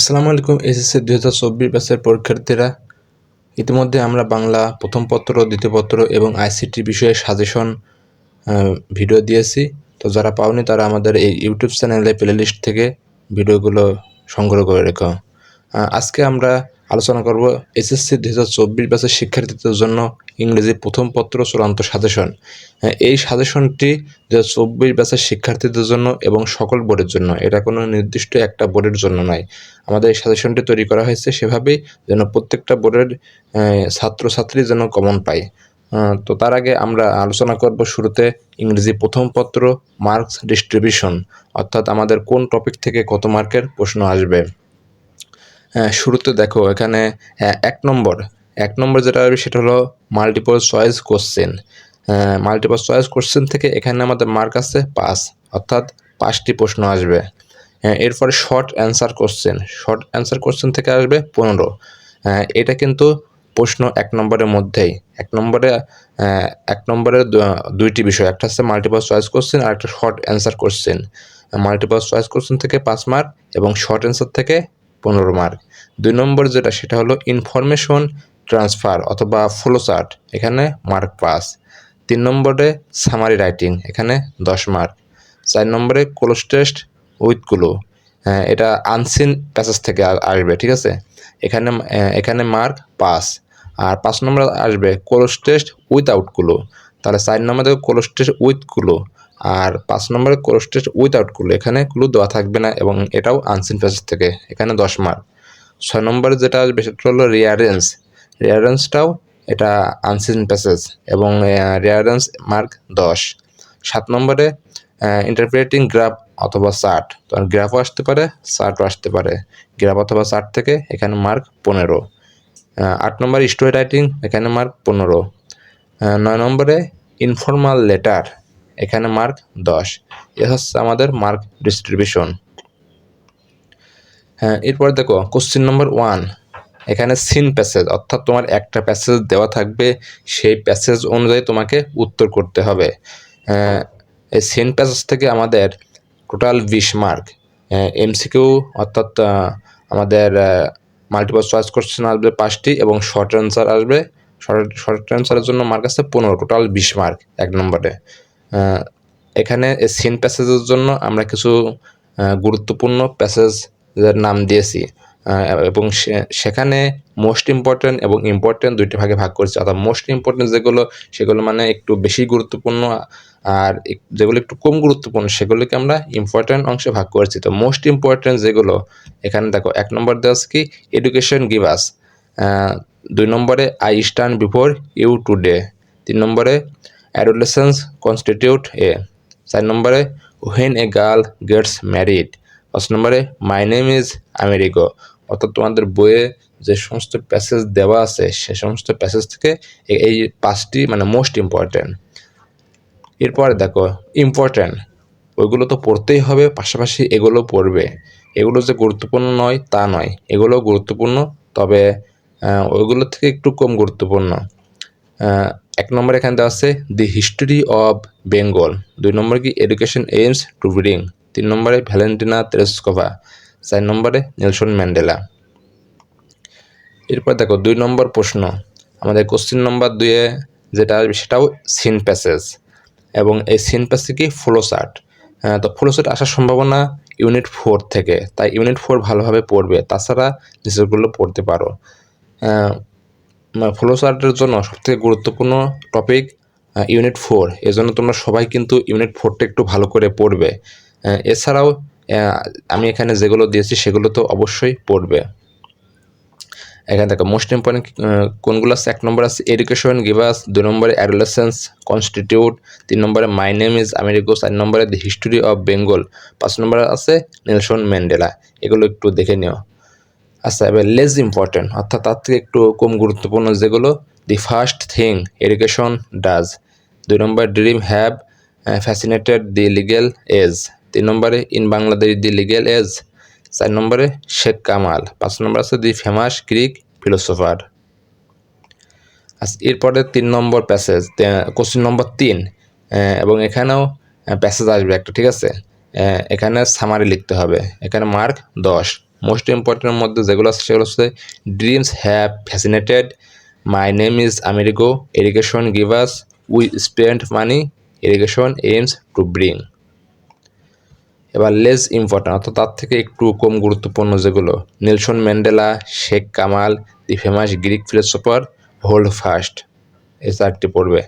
আসসালামু আলাইকুম। এসএসসি 2024 ব্যাচের পরীক্ষার্থীরা, ইতিমধ্যে আমরা বাংলা প্রথম পত্র, দ্বিতীয় পত্র এবং আইসিটি বিষয়ে সাজেশন ভিডিও দিয়েছি। তো যারা পাওনি তারা আমাদের এই ইউটিউব চ্যানেলে প্লেলিস্ট থেকে ভিডিওগুলো সংগ্রহ করে রেখো। আজকে আমরা আলোচনা করব এসএসসি 2024 ব্যাচের শিক্ষার্থীদের জন্য ইংরেজি প্রথম পত্র চূড়ান্ত সাজেশন। এই সাজেশনটি 2024 ব্যাচের শিক্ষার্থীদের জন্য এবং সকল বোর্ডের জন্য, এটা কোনো নির্দিষ্ট একটা বোর্ডের জন্য নয়। আমাদের এই সাজেশনটি তৈরি করা হয়েছে সেভাবেই যেন প্রত্যেকটা বোর্ডের ছাত্রছাত্রী যেন কমন পায়। তো তার আগে আমরা আলোচনা করব শুরুতে ইংরেজি প্রথম পত্র মার্কস ডিস্ট্রিবিউশন, অর্থাৎ আমাদের কোন টপিক থেকে কত মার্কের প্রশ্ন আসবে। শুরুতে দেখো এখানে এক নম্বর যেটা আসবে সেটা হলো multiple choice question. Multiple choice question থেকে এখানে আমাদের মার্ক আছে 5, অর্থাৎ 5টি প্রশ্ন আসবে। এরপরে শর্ট অ্যান্সার কোশ্চেন থেকে আসবে 15। এটা কিন্তু প্রশ্ন এক নম্বরের মধ্যেই। এক নম্বরে দুইটি বিষয়, একটা হচ্ছে মাল্টিপল চয়েস কোশ্চেন আর একটা short answer question. Multiple choice question থেকে 5 মার্ক এবং শর্ট অ্যান্সার থেকে 15 মার্ক। 2 নম্বর যেটা হলো ইনফরমেশন ট্রান্সফার অথবা ফ্লো চার্ট, এখানে মার্ক 5। 3 নম্বরে সামারি রাইটিং, এখানে 10 মার্ক। 4 নম্বরে ক্লোজ টেস্ট উইথ ক্লু, এটা আনসিন প্যাসেজ থেকে আসবে, ঠিক আছে। এখানে মার্ক 5। আর 5 নম্বরে আসবে ক্লোজ টেস্ট উইথআউট ক্লু, তাহলে 4 নম্বরে ক্লোজ টেস্ট উইথ ক্লু আর 5 নম্বরে ক্লোজ টেস্ট উইথআউট ক্লু, এখানে ক্লু দেওয়া থাকবে না এবং এটাও আনসিন প্যাসেজ থেকে, এখানে 10 মার্ক। 6 নম্বরে যেটা আসবে সেটা হলো রিয়ারেন্সটাও এটা আনসিন প্যাসেজ এবং রিয়ারেন্স মার্ক 10। 7 নম্বরে ইন্টারপ্রেটিং গ্রাফ অথবা চার্ট, তো গ্রাফও আসতে পারে, চার্টও আসতে পারে। গ্রাফ অথবা চার্ট থেকে এখানে মার্ক 15। 8 নম্বরে স্টোরি রাইটিং, এখানে মার্ক 15। 9 নম্বরে ইনফর্মাল লেটার, এখানে মার্ক 10। এ হচ্ছে আমাদের মার্ক ডিস্ট্রিবিউশন। এরপর দেখো কোশ্চেন নম্বর 1, এখানে সিন প্যাসেজ, অর্থাৎ তোমার একটা প্যাসেজ দেওয়া থাকবে, সেই প্যাসেজ অনুযায়ী তোমাকে উত্তর করতে হবে। এই সিন প্যাসেজ থেকে আমাদের টোটাল 20 মার্ক। এমসিকিউ অর্থাৎ আমাদের মাল্টিপল চয়েস কোশ্চেন আসবে 5টি এবং শর্ট অ্যান্সার আসবে। শর্ট অ্যান্সারের জন্য মার্ক আছে 15, টোটাল 20 মার্ক এক নম্বরে। এখানে সিন প্যাসেজের জন্য আমরা কিছু গুরুত্বপূর্ণ প্যাসেজের নাম দিয়েছি এবং সেখানে মোস্ট ইম্পর্টেন্ট এবং ইম্পর্টেন্ট দুইটি ভাগে ভাগ করেছি। অর্থাৎ মোস্ট ইম্পর্টেন্ট সেগুলো মানে একটু বেশি গুরুত্বপূর্ণ, আর যেগুলো একটু কম গুরুত্বপূর্ণ সেগুলোকে আমরা ইম্পর্টেন্ট অংশে ভাগ করেছি। তো মোস্ট ইম্পর্টেন্ট যেগুলো, এখানে দেখো 1 নম্বর দেওয়া আছে কি এডুকেশন গিভ আস। 2 নম্বরে I stand before you today. 3 নম্বরে অ্যাডোলেসেন্স কনস্টিটিউট এ। 4 নম্বরে when a girl gets married. 5 নম্বরে মাই নেম ইজ আমেরিকো। অর্থাৎ তোমাদের বইয়ে যে সমস্ত প্যাসেজ দেওয়া আছে সে সমস্ত প্যাসেজ থেকে এই 5টি মানে মোস্ট ইম্পর্টেন্ট। এরপরে দেখো ইম্পর্টেন্ট, ওইগুলো তো পড়তেই হবে, পাশাপাশি এগুলো পড়বে। এগুলো যে গুরুত্বপূর্ণ নয় তা নয়, এগুলো গুরুত্বপূর্ণ, তবে ওইগুলো থেকে একটু কম গুরুত্বপূর্ণ। 1 নম্বরে এখানে দেওয়া আছে দি হিস্ট্রি অফ বেঙ্গল। 2 নম্বরে কি এডুকেশন এইমস টু ব্রিং। 3 নম্বরে ভ্যালেন্টিনা তেরেস্কোভা। 4 নম্বরে নেলসন ম্যান্ডেলা। এরপর দেখো 2 নম্বর প্রশ্ন, আমাদের কোশ্চেন নম্বর 2-এ যেটা আসবে সেটাও সিন প্যাসেজ এবং এই সিন প্যাসেজ কি ফ্লো চার্ট। তো ফ্লো চার্ট আসার সম্ভাবনা ইউনিট 4 থেকে, তাই ইউনিট 4 ভালোভাবে পড়বে, তাছাড়া নিচেরগুলো পড়তে পারো। ফ্লো চার্টের জন্য সবথেকে গুরুত্বপূর্ণ টপিক ইউনিট 4, এজন্য তোমরা সবাই কিন্তু ইউনিট 4টা একটু ভালো করে পড়বে। এছাড়াও আমি এখানে যেগুলো দিয়েছি সেগুলো তো অবশ্যই পড়বে। এখানে দেখো মোস্ট ইম্পর্টেন্ট কোনগুলো আছে। 1 নম্বর আছে এডুকেশন গিভ আস। 2 নম্বরে অ্যাডোলেসেন্স কনস্টিটিউট। 3 নম্বরে মাই নেম ইজ আমেরিকো। 4 নম্বরে দি হিস্ট্রি অফ বেঙ্গল। 5 নম্বরে আছে নেলসন ম্যান্ডেলা। এগুলো একটু দেখে নিও। আচ্ছা, এবার লেস ইম্পর্টেন্ট, অর্থাৎ তার থেকে একটু কম গুরুত্বপূর্ণ যেগুলো, the first thing education does. 2 নম্বরে dream have fascinated the legal age. 3 নম্বরে in Bangladesh the legal age. 4 নম্বরে শেখ কামাল। 5 নম্বর আছে দি ফেমাস গ্রিক ফিলোসোফার। আচ্ছা, এরপরে 3 নম্বর প্যাসেজ, কোশ্চেন নম্বর 3, এবং এখানেও প্যাসেজ আসবে একটা, ঠিক আছে। এখানে সামারি লিখতে হবে, এখানে মার্ক 10। মোস্ট ইম্পর্টেন্টের মধ্যে যেগুলো আছে সেগুলো হচ্ছে dreams have fascinated, my name is Americo, education give us, we spend money, education aims to bring. এবার লেস ইম্পর্টেন্ট অর্থাৎ তার থেকে একটু কম গুরুত্বপূর্ণ যেগুলো, Nelson Mandela, Sheikh Kamal, the famous Greek philosopher, hold fast, এই চারটি পড়বে।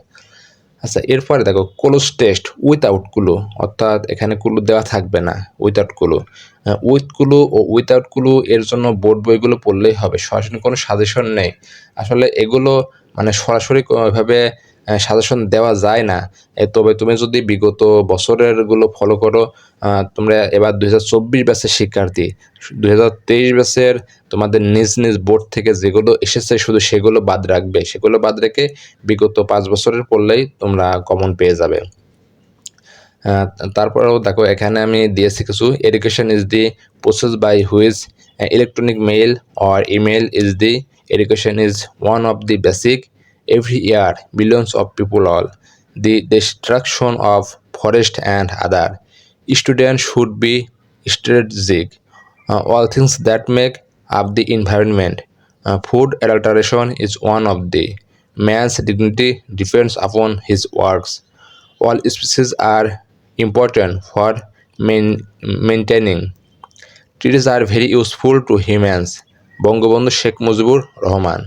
আচ্ছা, এরপরে দেখো ক্লোজ টেক্সট উইথআউট ক্লু, অর্থাৎ এখানে ক্লু দেওয়া থাকবে না, উইথআউট ক্লু। উইথ ক্লু ও উইথআউট ক্লু এর জন্য বোর্ড বইগুলো পড়লেই হবে, সরাসরি কোনো সাজেশন নেই। আসলে এগুলো মানে সরাসরি এভাবে সাজেশন দেওয়া যায় না। তবে তুমি যদি বিগত বছরেরগুলো ফলো করো, তোমরা এবার 2024 ব্যাচের শিক্ষার্থী, 2023 ব্যাচের তোমাদের নিজ নিজ বোর্ড থেকে যেগুলো এসেছে শুধু সেগুলো বাদ রাখবে, সেগুলো বাদ রেখে বিগত 5 বছরের পড়লেই তোমরা কমন পেয়ে যাবে। তারপরেও দেখো এখানে আমি দিয়েছি কিছু, education is the process by which electronic mail or email is the, education is one of the basic, every year millions of people all, the destruction of forest and other, students should be strategic, all things that make up the environment, food adulteration is one of the, man's dignity depends upon his works, all species are important for maintaining, trees are very useful to humans, Bangabandhu Sheikh Mujibur Rahman.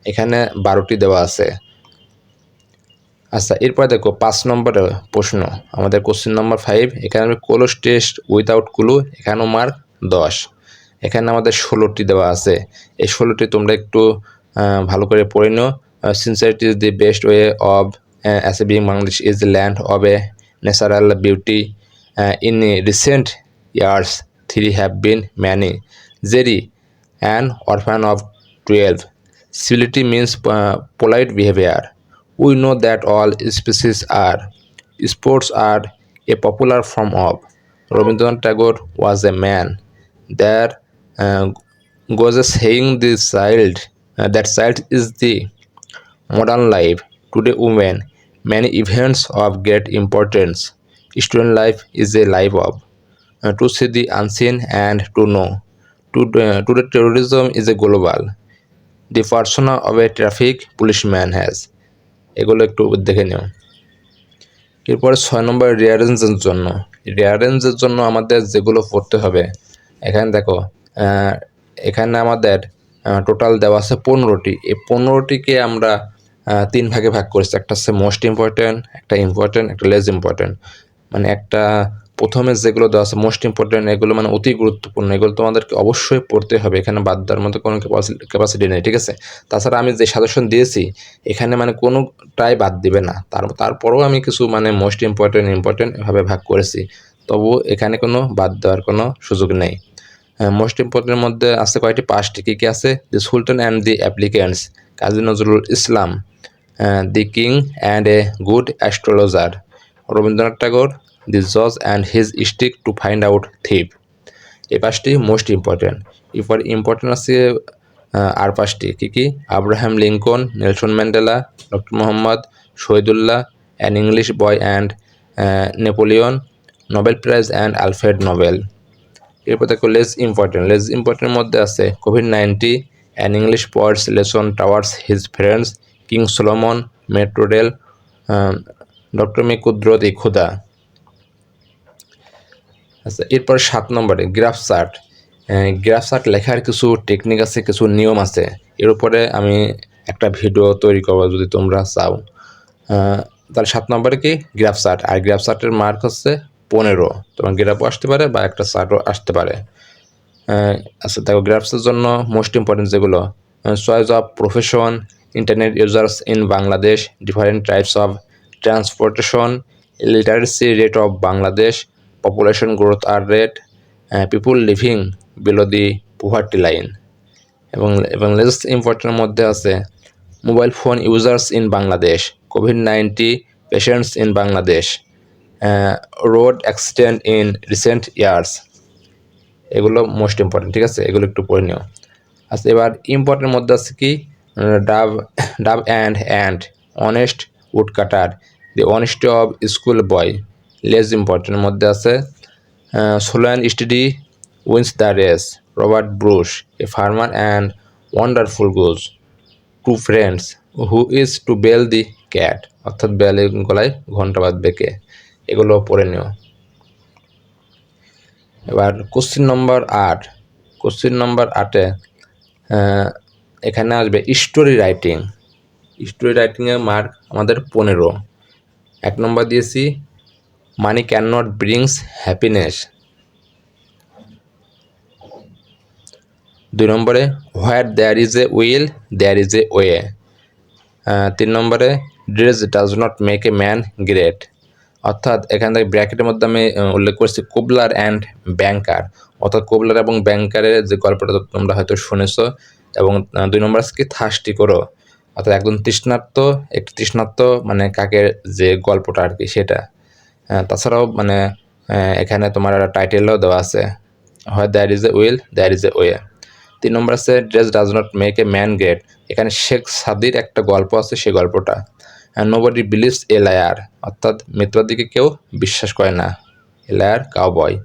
এখানে 12টি দেওয়া আছে। আচ্ছা, এরপর দেখো 5 নম্বরের প্রশ্ন, আমাদের question number 5। এখানে আমি ক্লোজ টেক্সট উইথআউট ক্লু, এখানেও মার্ক 10। এখানে আমাদের 16টি দেওয়া আছে, এই 16টি তোমরা একটু ভালো করে পড়ে নিও। Sincerity is the best way of achieving Bangladesh is the land of a natural beauty, in recent years 3 have been many, Jerry an orphan of 12, civility means polite behavior, we know that all species are, sports are a popular form of, Rabindranath Tagore was a man, there goes a saying, this child that child is the modern life, today women, many events of great importance, student life is a life of, to see the unseen and to know, today terrorism is a global, the persona of a traffic policeman has, এগুলো একটু দেখে নিও। এরপরে 6 নম্বর রিয়ারেঞ্জের জন্য, রিয়ারেঞ্জের জন্য আমাদের যেগুলো পড়তে হবে, এখানে দেখো এখানে আমাদের টোটাল দেওয়া আছে 15টি, এই 15টিকে আমরা 3 ভাগে ভাগ করেছি, একটা হচ্ছে মোস্ট ইম্পর্টেন্ট, একটা ইম্পর্টেন্ট, একটা লেস ইম্পর্টেন্ট। মানে একটা প্রথমে যেগুলো দেওয়া আছে মোস্ট ইম্পর্টেন্ট, এগুলো মানে অতি গুরুত্বপূর্ণ, এগুলো তোমাদেরকে অবশ্যই পড়তে হবে, এখানে বাদ দেওয়ার মতো কোনো ক্যাপাসিটি নেই, ঠিক আছে। তাছাড়া আমি যে সাজেশন দিয়েছি এখানে মানে কোনোটাই বাদ দিবে না, তারপরেও আমি কিছু মানে মোস্ট ইম্পর্টেন্ট এভাবে ভাগ করেছি, তবু এখানে কোনো বাদ দেওয়ার কোনো সুযোগ নেই। মোস্ট ইম্পর্টেন্টের মধ্যে আছে কয়টি, 5টি। কী কী আছে? The sultan and the applicants, Kazi Nazrul Islam, the king and a good astrologer, Rabindranath Thakur, the জজ and his stick to find out thief. এই 5টি মোস্ট ইম্পর্টেন্ট। এরপর ইম্পর্টেন্ট আছে আর 5টি। কী কী? Abraham Lincoln, Nelson Mandela, doctor Mohammad Shahidullah, an English boy and Napoleon, Nobel prize and Alfred Nobel. এরপর দেখো লেস ইম্পর্টেন্টের মধ্যে আছে COVID-19, an English poet's lesson towards his friends, king Solomon, metro rail, doctor মে কুদরত ই খুদা। আচ্ছা, এরপর 7 নম্বরে গ্রাফ চার্ট লেখার কিছু টেকনিক আছে, কিছু নিয়ম আছে, এর উপরে আমি একটা ভিডিও তৈরি করবো যদি তোমরা চাও। তাহলে 7 নম্বরে কি গ্রাফ চার্ট, আর গ্রাফ চার্টের মার্ক হচ্ছে 15, তোমার গ্রাফও আসতে পারে বা একটা চার্টও আসতে পারে। আচ্ছা দেখো, গ্রাফসের জন্য মোস্ট ইম্পর্টেন্ট যেগুলো, choice of profession, internet users in Bangladesh, different types of transportation, literacy rate of Bangladesh, population growth আর rate, people living below the poverty line. এবং লেস ইম্পর্টেন্টের মধ্যে আছে mobile phone users in Bangladesh, COVID-19 patients in Bangladesh, road accident in recent years. এগুলো most important, ঠিক আছে, এগুলো একটু পড়ে নিও। আচ্ছা, এবার ইম্পর্টেন্টের মধ্যে আছে কি dove and honest wood cutter, the honesty of school boy. Less ইম্পর্টেন্টের মধ্যে আছে slow and steady wins the race, Robert Bruce, a farmer and wonderful goose. Two friends, who is to bail the cat, অর্থাৎ বেলের গলায় ঘন্টা বাঁধবে কে, এগুলো পড়ে নিও। এবার কোশ্চিন নম্বর 8, কোশ্চিন নম্বর 8-এ এখানে আসবে স্টোরি রাইটিং। স্টোরি রাইটিংয়ের মার্ক আমাদের 15। 1 নম্বর দিয়েছি money can not brings happiness. 2 নম্বরে where there is a will there is a way. 3 নম্বরে dress does not make a man great, অর্থাৎ এখান থেকে ব্র্যাকেটের মধ্যে আমি উল্লেখ করছি কোবলার অ্যান্ড ব্যাংকার, অর্থাৎ কোবলার এবং ব্যাংকারের যে গল্পটা তোমরা হয়তো শুনেছ। এবং 2 নম্বর আছে কি থার্স্টি করো, অর্থাৎ একজন তৃষ্ণার্ত, একটি তৃষ্ণার্ত মানে কাকের যে গল্পটা আর কি সেটা। তাছাড়াও মানে এখানে তোমার টাইটেলও দেওয়া আছে হয় there is a will there is a way. 3 নম্বর আছে dress does not make a man great, এখানে শেখ সাদির একটা গল্প আছে সেই গল্পটা। নোবডি বিলিভস এ লায়ার, অর্থাৎ মিত্রদিকে কেউ বিশ্বাস করে না, এ লায়ার কাউবয়,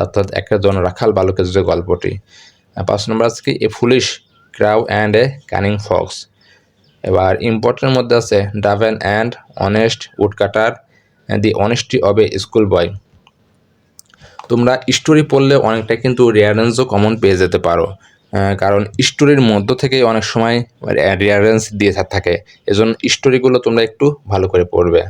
অর্থাৎ একটা জনরাখাল বালকের যে গল্পটি। 5 নম্বর আছে কি a foolish crow and a cunning fox. এবার ইম্পর্টেন্টের মধ্যে আছে dove and honest woodcutter, the honesty of a school boy. তোমরা স্টোরি পড়লে অনেকটা কিন্তু রিয়ারেন্সও কমন পেয়ে যেতে পারো, কারণ স্টোরির মধ্য থেকে অনেক সময় রিয়ারেন্স দিয়ে থাকে, এজন্য স্টোরিগুলো তোমরা একটু ভালো করে পড়বে।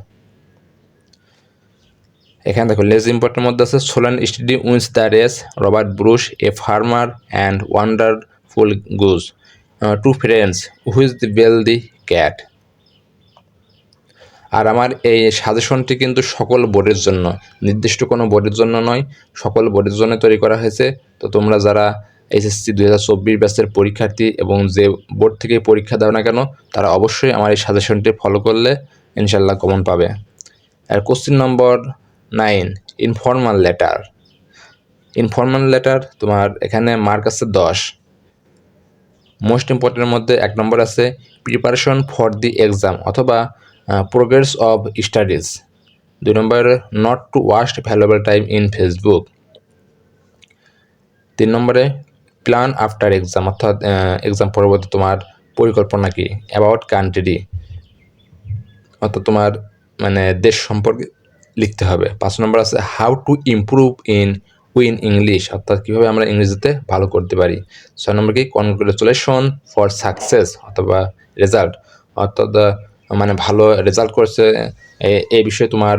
এখানে দেখো লেস ইম্পর্টেন্টের মধ্যে আছে slow and steady wins the race, Robert Bruce, a farmer and wonderful goose, two friends, who's the bell the cat. আর আমার এই সাজেশনটি কিন্তু সকল বোর্ডের জন্য, নির্দিষ্ট কোনো বোর্ডের জন্য নয়, সকল বোর্ডের জন্য তৈরি করা হয়েছে। তো তোমরা যারা SSC 2024 ব্যাচের পরীক্ষার্থী এবং যে বোর্ড থেকে পরীক্ষা দাও না কেন, তারা অবশ্যই আমার এই সাজেশনটি ফলো করলে ইনশাল্লাহ কমন পাবে। আর question number 9, informal letter. Informal letter তোমার এখানে মার্ক আছে 10। মোস্ট ইম্পর্টেন্টের মধ্যে 1 নম্বর আছে প্রিপারেশন ফর দি এক্সাম অথবা প্রোগ্রেস অফ স্টাডিজ। 2 নম্বর not to waste valuable time in Facebook. 3 নম্বরে প্ল্যান আফটার এক্সাম, অর্থাৎ এক্সাম পরবর্তী তোমার পরিকল্পনা কি, অ্যাবাউট কান্ট্রি, অর্থাৎ তোমার মানে দেশ সম্পর্কে লিখতে হবে। 5 নম্বর আছে how to improve win English, অর্থাৎ কীভাবে আমরা ইংরেজিতে ভালো করতে পারি। 6 নম্বর কি কনগ্রেচুলেশন ফর সাকসেস অথবা রেজাল্ট, অর্থাৎ মানে ভালো রেজাল্ট করছে এই বিষয়ে তোমার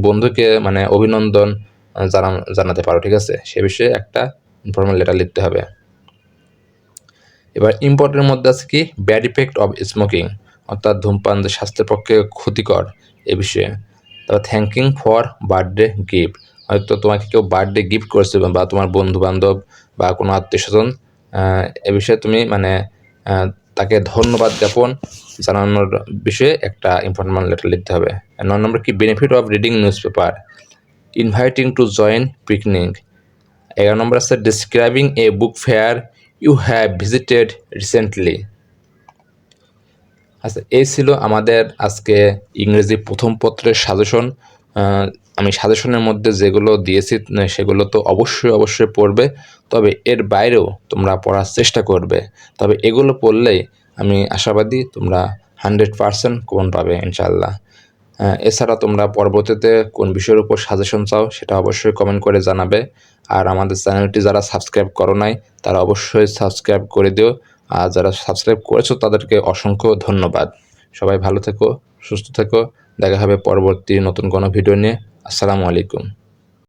বন্ধুকে মানে অভিনন্দন জানাতে পারো, ঠিক আছে, সে বিষয়ে একটা ইনফর্মাল লেটার লিখতে হবে। এবার ইম্পর্টেন্টের মধ্যে আছে কি ব্যাড ইফেক্ট অফ স্মোকিং, অর্থাৎ ধূমপান স্বাস্থ্যের পক্ষে ক্ষতিকর এ বিষয়ে। তারপর থ্যাঙ্কিং ফর বার্থডে গিফট, হয়তো তোমাকে কেউ বার্থডে গিফট করেছে বা তোমার বন্ধু বান্ধব বা কোনো আত্মীয় স্বজন, এ বিষয়ে তুমি মানে তাকে ধন্যবাদ জ্ঞাপন জানানোর বিষয়ে একটা ইনফর্মাল লেটার লিখতে হবে। 9 নম্বর কি benefit of reading newspaper, inviting to join picnic. 11 নম্বর আছে describing a book fair you have visited recently. আচ্ছা, এই ছিল আমাদের আজকে ইংরেজি প্রথম পত্রের সাজেশন। আমি সাজেশনের মধ্যে যেগুলো দিয়েছি সেগুলো তো অবশ্যই পড়বে, তবে এর বাইরেও তোমরা পড়ার চেষ্টা করবে। তবে এগুলো পড়লেই আমি আশাবাদী তোমরা 100% কমন পাবে ইনশাআল্লাহ। এছাড়া তোমরা পরবর্তীতে কোন বিষয়ের উপর সাজেশন চাও সেটা অবশ্যই কমেন্ট করে জানাবে। আর আমাদের চ্যানেলটি যারা সাবস্ক্রাইব করো নাই তারা অবশ্যই সাবস্ক্রাইব করে দিও, আর যারা সাবস্ক্রাইব করেছো তাদেরকে অসংখ্য ধন্যবাদ। সবাই ভালো থেকো, সুস্থ থেকো, দেখা হবে পরবর্তী নতুন কোনো ভিডিও নিয়ে। আসসালামু আলাইকুম।